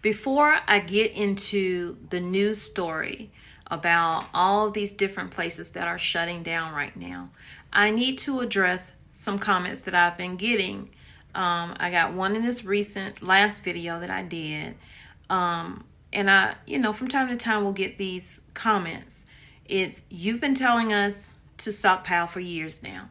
Before I get into the news story about all of these different places that are shutting down right now, I need to address some comments that I've been getting. I got one in this last video that I did. And I, from time to time we'll get these comments. It's, you've been telling us to stockpile for years now.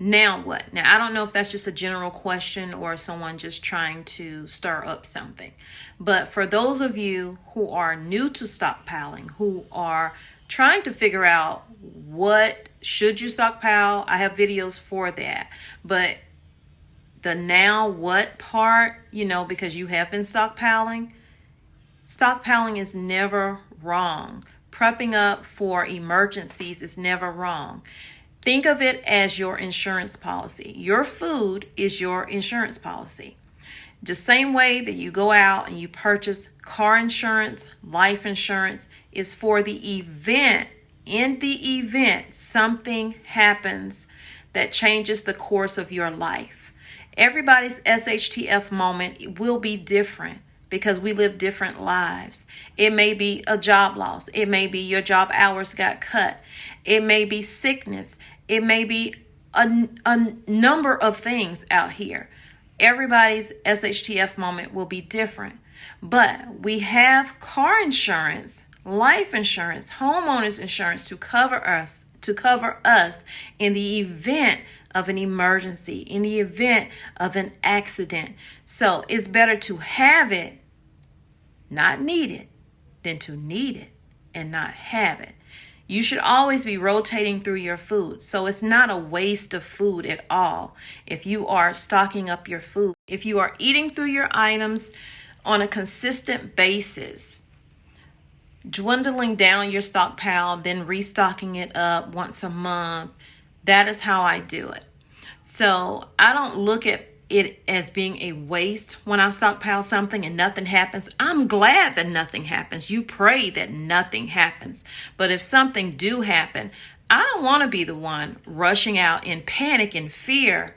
Now what? Now, I don't know if that's just a general question or someone just trying to stir up something. But for those of you who are new to stockpiling, who are trying to figure out what should you stockpile, I have videos for that. But the now what part, because you have been stockpiling is never wrong. Prepping up for emergencies is never wrong. Think of it as your insurance policy. Your food is your insurance policy. The same way that you go out and you purchase car insurance, life insurance is for the event. In the event something happens that changes the course of your life. Everybody's SHTF moment will be different because we live different lives. It may be a job loss. It may be your job hours got cut. It may be sickness. It may be a number of things out here. Everybody's SHTF moment will be different. But we have car insurance, life insurance, homeowners insurance to cover us in the event of an emergency, in the event of an accident. So it's better to have it, not need it, than to need it and not have it. You should always be rotating through your food. So it's not a waste of food at all if you are stocking up your food. If you are eating through your items on a consistent basis, dwindling down your stockpile, then restocking it up once a month, that is how I do it. So I don't look at it as being a waste when I stockpile something and nothing happens. I'm glad that nothing happens. You pray that nothing happens. But if something do happen, I don't want to be the one rushing out in panic and fear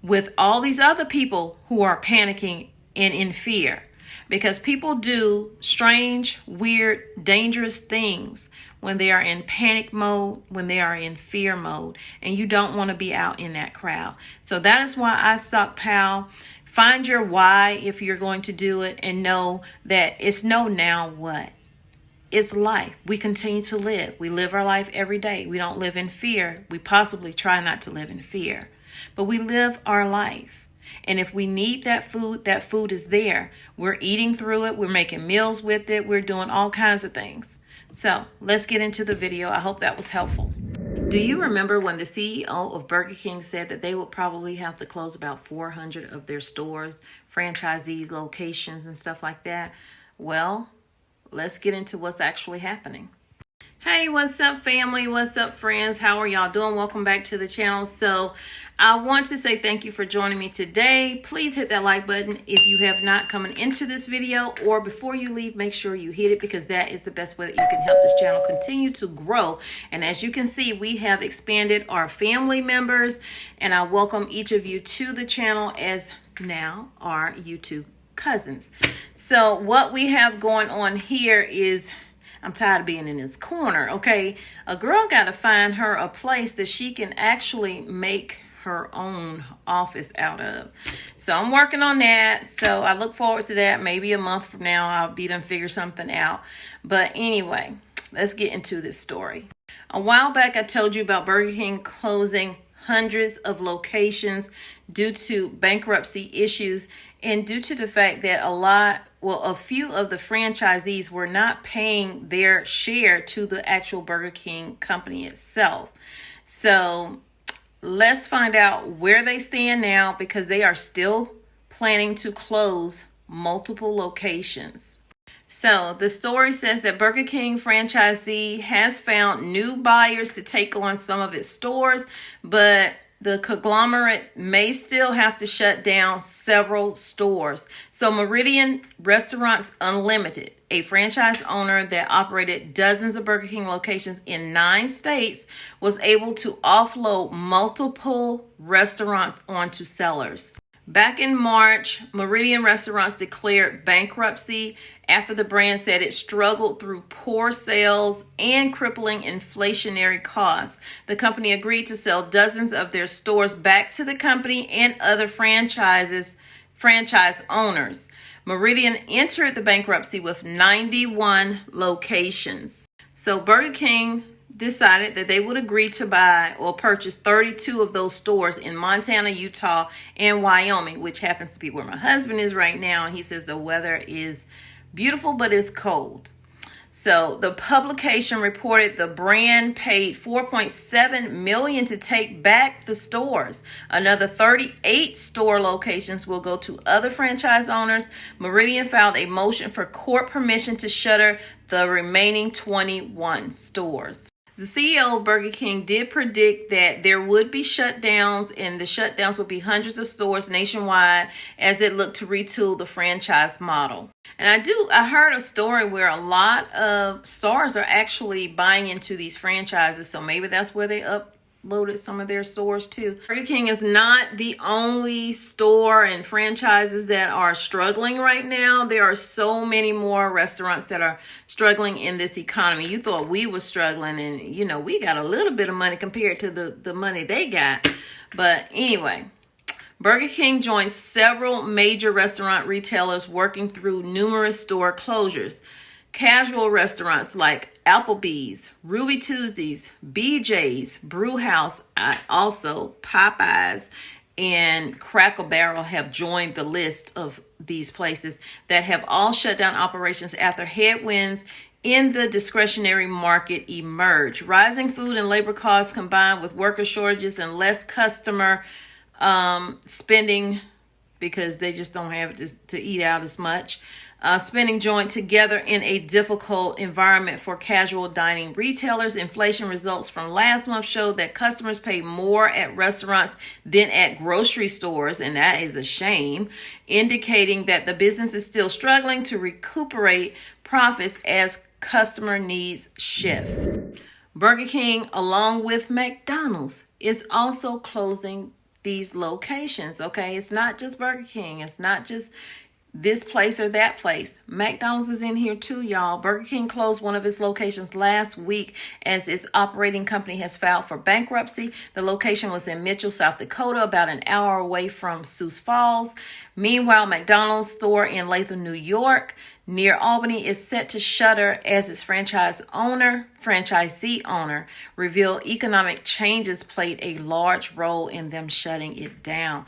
with all these other people who are panicking and in fear. Because people do strange, weird, dangerous things when they are in panic mode, when they are in fear mode, and you don't want to be out in that crowd. So that is why I stockpile. Find your why if you're going to do it, and know that it's no now what. It's life. We continue to live. We live our life every day. We don't live in fear. We possibly try not to live in fear, but we live our life. And if we need that food is there. We're eating through it. We're making meals with it. We're doing all kinds of things. So let's get into the video. I hope that was helpful. Do you remember when the CEO of Burger King said that they would probably have to close about 400 of their stores, franchisees, locations, and stuff like that? Well, let's get into what's actually happening. Hey, what's up, family? What's up, friends? How are y'all doing? Welcome back to the channel. So I want to say thank you for joining me today. Please hit that like button if you have not coming into this video, or before you leave, make sure you hit it, because that is the best way that you can help this channel continue to grow. And as you can see, we have expanded our family members, and I welcome each of you to the channel as now our YouTube cousins. So what we have going on here is, I'm tired of being in this corner, okay? A girl got to find her a place that she can actually make her own office out of. So I'm working on that. So I look forward to that. Maybe a month from now, I'll be done figure something out. But anyway, let's get into this story. A while back, I told you about Burger King closing hundreds of locations due to bankruptcy issues, and due to the fact that a few of the franchisees were not paying their share to the actual Burger King company itself. So let's find out where they stand now, because they are still planning to close multiple locations. So the story says that Burger King franchisee has found new buyers to take on some of its stores, but the conglomerate may still have to shut down several stores. So Meridian Restaurants Unlimited, a franchise owner that operated dozens of Burger King locations in 9 states, was able to offload multiple restaurants onto sellers. Back in March, Meridian Restaurants declared bankruptcy after the brand said it struggled through poor sales and crippling inflationary costs. The company agreed to sell dozens of their stores back to the company and other franchise owners. Meridian entered the bankruptcy with 91 locations. So Burger King decided that they would agree to buy or purchase 32 of those stores in Montana, Utah, and Wyoming, which happens to be where my husband is right now. And he says the weather is beautiful, but it's cold. So the publication reported the brand paid $4.7 million to take back the stores. Another 38 store locations will go to other franchise owners. Meridian filed a motion for court permission to shutter the remaining 21 stores. The CEO of Burger King did predict that there would be shutdowns, and the shutdowns would be hundreds of stores nationwide as it looked to retool the franchise model. And I heard a story where a lot of stores are actually buying into these franchises, so maybe that's where they uploaded some of their stores too. Burger King is not the only store and franchises that are struggling right now. There are so many more restaurants that are struggling in this economy. You thought we were struggling, and you know, we got a little bit of money compared to the money they got. But anyway, Burger King joined several major restaurant retailers working through numerous store closures. Casual restaurants like Applebee's, Ruby Tuesdays, BJ's, Brewhouse, also Popeyes, and Cracker Barrel have joined the list of these places that have all shut down operations after headwinds in the discretionary market emerge. Rising food and labor costs combined with worker shortages and less customer spending, because they just don't have to eat out as much. Spending joined together in a difficult environment for casual dining retailers. Inflation results from last month showed that customers pay more at restaurants than at grocery stores, and that is a shame, indicating that the business is still struggling to recuperate profits as customer needs shift. Burger King, along with McDonald's, is also closing these locations. Okay, it's not just Burger King, it's not just this place or that place. McDonald's is in here too, y'all. Burger King closed one of its locations last week as its operating company has filed for bankruptcy. The location was in Mitchell, South Dakota, about an hour away from Sioux Falls. Meanwhile, McDonald's store in Latham, New York, near Albany, is set to shutter as its franchisee owner revealed economic changes played a large role in them shutting it down.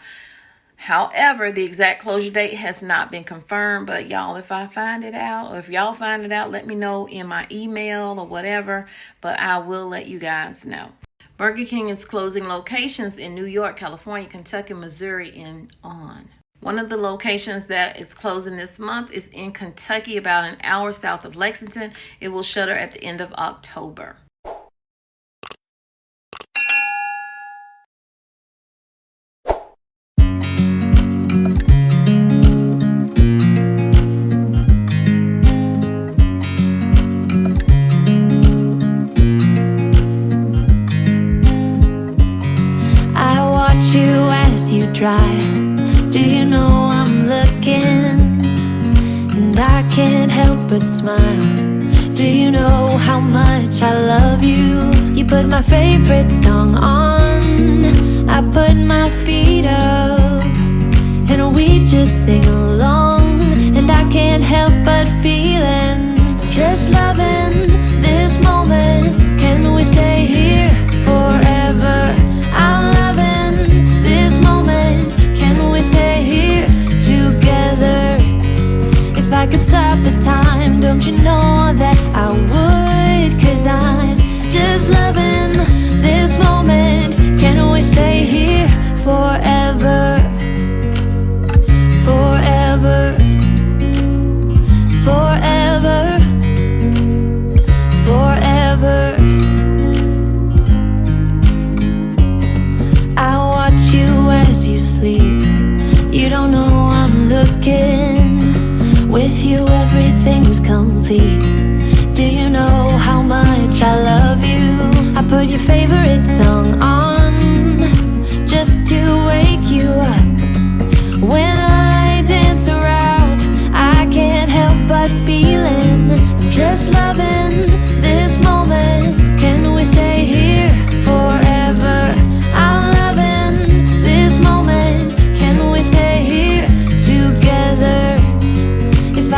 However, the exact closure date has not been confirmed, but y'all, if I find it out, or if y'all find it out, let me know in my email or whatever, but I will let you guys know. Burger King is closing locations in New York, California, Kentucky, Missouri, and on. One of the locations that is closing this month is in Kentucky, about an hour south of Lexington. It will shutter at the end of October. Drive. Do you know I'm looking? And I can't help but smile. Do you know how much I love you? You put my favorite song on, I put my feet up, and we just sing along. And I can't help but feeling, just loving this moment. Can we stay here forever? I'm loving this moment. Can we stay here together? If I could stop the time, don't you know that I would? 'Cause I'm just loving this moment. Can we stay here forever? Forever. Forever. Forever. I watch you as you sleep. You don't know I'm looking. With you everything's complete. Do you know how much I love you? I put your favorite song on just to wake you up.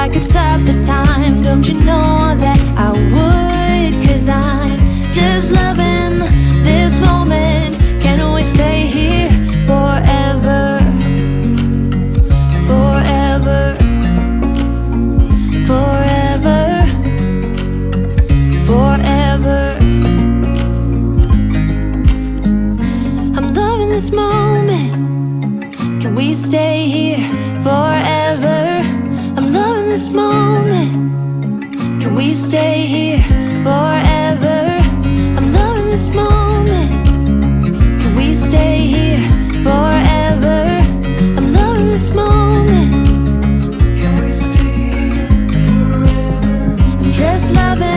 I could stop the time, don't you know that I would? 'Cause I'm just loving this moment. Can we stay here forever? Forever. Forever. Forever. I'm loving this moment. Can we stay here forever? I'm loving this moment. Can we stay here forever? I'm loving this moment. Can we stay here forever? I'm loving this moment. Can we stay here forever? I'm just loving